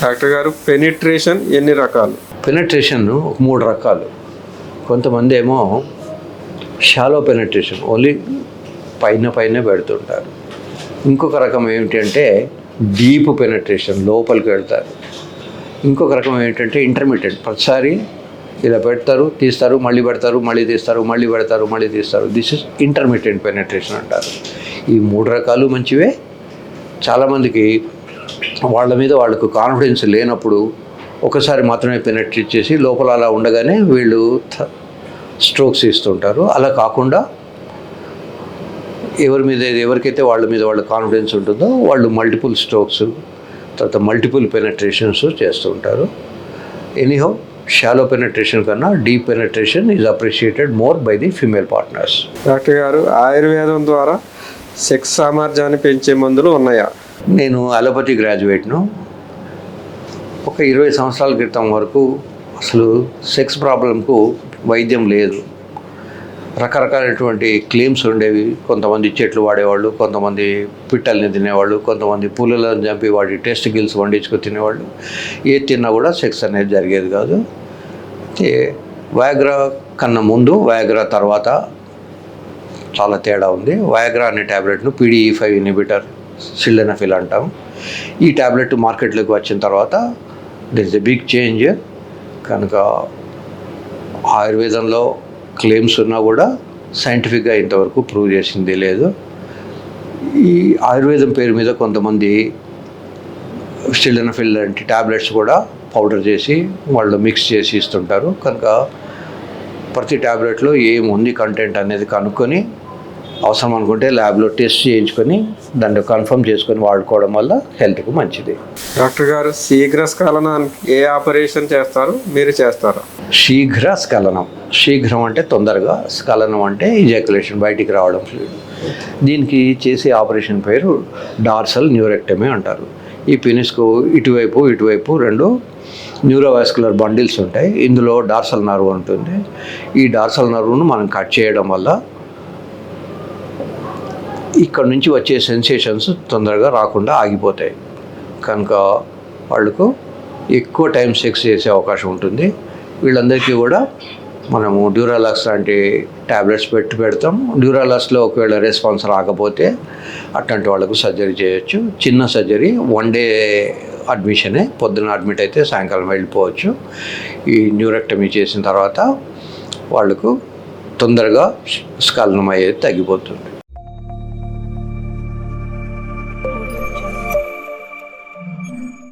Doctor గారు penetration ఎన్ని రకాలు? పెనట్రేషన్ 3 రకాలు. కొంతమంది ఏమో షాలో పెనట్రేషన్, ఓన్లీ పైన పెడుతుంటారు. ఇంకొక రకం ఏమిటంటే డీప్ పెనట్రేషన్, లోపలికి వెళ్తారు. ఇంకొక రకం ఏమిటంటే ఇంటర్మీడియట్, ప్రతిసారి ఇలా పెడతారు, తీస్తారు, మళ్ళీ పెడతారు, మళ్ళీ తీస్తారు, మళ్ళీ పెడతారు, మళ్ళీ తీస్తారు. దిస్ ఇస్ ఇంటర్మీడియట్ పెనట్రేషన్ అంటారు. ఈ 3 రకాలు మంచివే. చాలామందికి వాళ్ళ మీద వాళ్ళకు కాన్ఫిడెన్స్ లేనప్పుడు ఒకసారి మాత్రమే పెనట్రేట్ చేసి లోపల అలా ఉండగానే వీళ్ళు స్ట్రోక్స్ ఇస్తుంటారు. అలా కాకుండా ఎవరికైతే వాళ్ళ మీద వాళ్ళ కాన్ఫిడెన్స్ ఉంటుందో వాళ్ళు మల్టిపుల్ స్ట్రోక్స్, తర్వాత మల్టిపుల్ పెనట్రేషన్స్ చేస్తూ ఉంటారు. ఎనీహౌ, షాలో పెనట్రేషన్ కన్నా deep penetration is appreciated more by the female partners. Doctor గారు, ఆయుర్వేదం ద్వారా సెక్స్ సామర్థ్యాన్ని పెంచే మందులు ఉన్నాయా? నేను అలోపతి గ్రాడ్యుయేట్ను. ఒక 20 సంవత్సరాల క్రితం వరకు అసలు సెక్స్ ప్రాబ్లంకు వైద్యం లేదు. రకరకాలైనటువంటి క్లెయిమ్స్ ఉండేవి. కొంతమంది చెట్లు వాడేవాళ్ళు, కొంతమంది పిట్టల్ని తినేవాళ్ళు, కొంతమంది పులులను చంపి వాటి టెస్ట్ గిల్స్ వండించుకొని తినేవాళ్ళు. ఏది తిన్నా కూడా సెక్స్ అనేది జరిగేది కాదు. వయాగ్రా కన్నా ముందు, వయాగ్రా తర్వాత చాలా తేడా ఉంది. వయాగ్రా అనే ట్యాబ్లెట్ను PDE5 ఇన్హిబిటర్, సిల్డెనాఫిల్ అంటాం. ఈ ట్యాబ్లెట్ మార్కెట్లోకి వచ్చిన తర్వాత దిస్ ఎ బిగ్ చేంజ్. కనుక ఆయుర్వేదంలో క్లెయిమ్స్ ఉన్నా కూడా సైంటిఫిక్గా ఇంతవరకు ప్రూవ్ చేసింది లేదు. ఈ ఆయుర్వేదం పేరు మీద కొంతమంది సిల్డెనాఫిల్ లాంటి ట్యాబ్లెట్స్ కూడా పౌడర్ చేసి వాళ్ళు మిక్స్ చేసి ఇస్తుంటారు. కనుక ప్రతి ట్యాబ్లెట్లో ఏముంది కంటెంట్ అనేది కనుక్కొని అవసరం అనుకుంటే ల్యాబ్లో టెస్ట్ చేయించుకొని దాన్ని కన్ఫర్మ్ చేసుకొని వాడుకోవడం వల్ల హెల్త్కు మంచిది. డాక్టర్ గారు, శీఘ్ర స్ఖలనానికి ఏ ఆపరేషన్ చేస్తారు? మీరు చేస్తారా? శీఘ్ర స్ఖలనం, శీఘ్రం అంటే తొందరగా, స్ఖలనం అంటే ఇజాక్యులేషన్, బయటికి రావడం. దీనికి చేసే ఆపరేషన్ పేరు డార్సల్ న్యూరెక్టమీ అంటారు. ఈ పెనిస్కు ఇటువైపు 2 న్యూరోవాస్కులర్ బండిల్స్ ఉంటాయి. ఇందులో డార్సల్ నర్వ్ ఉంటుంది. ఈ డార్సల్ నర్వ్ను మనం కట్ చేయడం వల్ల ఇక్కడ నుంచి వచ్చే సెన్సేషన్స్ తొందరగా రాకుండా ఆగిపోతాయి. కనుక వాళ్ళకు ఎక్కువ టైం సెక్స్ చేసే అవకాశం ఉంటుంది. వీళ్ళందరికీ కూడా మనము డ్యూరాలాక్స్ లాంటి ట్యాబ్లెట్స్ పెడతాం. డ్యూరాలాక్స్లో ఒకవేళ రెస్పాన్స్ రాకపోతే అట్లాంటి వాళ్ళకు సర్జరీ చేయొచ్చు. చిన్న సర్జరీ, 1 డే అడ్మిషనే. పొద్దున అడ్మిట్ అయితే సాయంకాలం వెళ్ళిపోవచ్చు. ఈ న్యూరెక్టమీ చేసిన తర్వాత వాళ్ళకు తొందరగా స్ఖలనం అయ్యేది తగ్గిపోతుంది.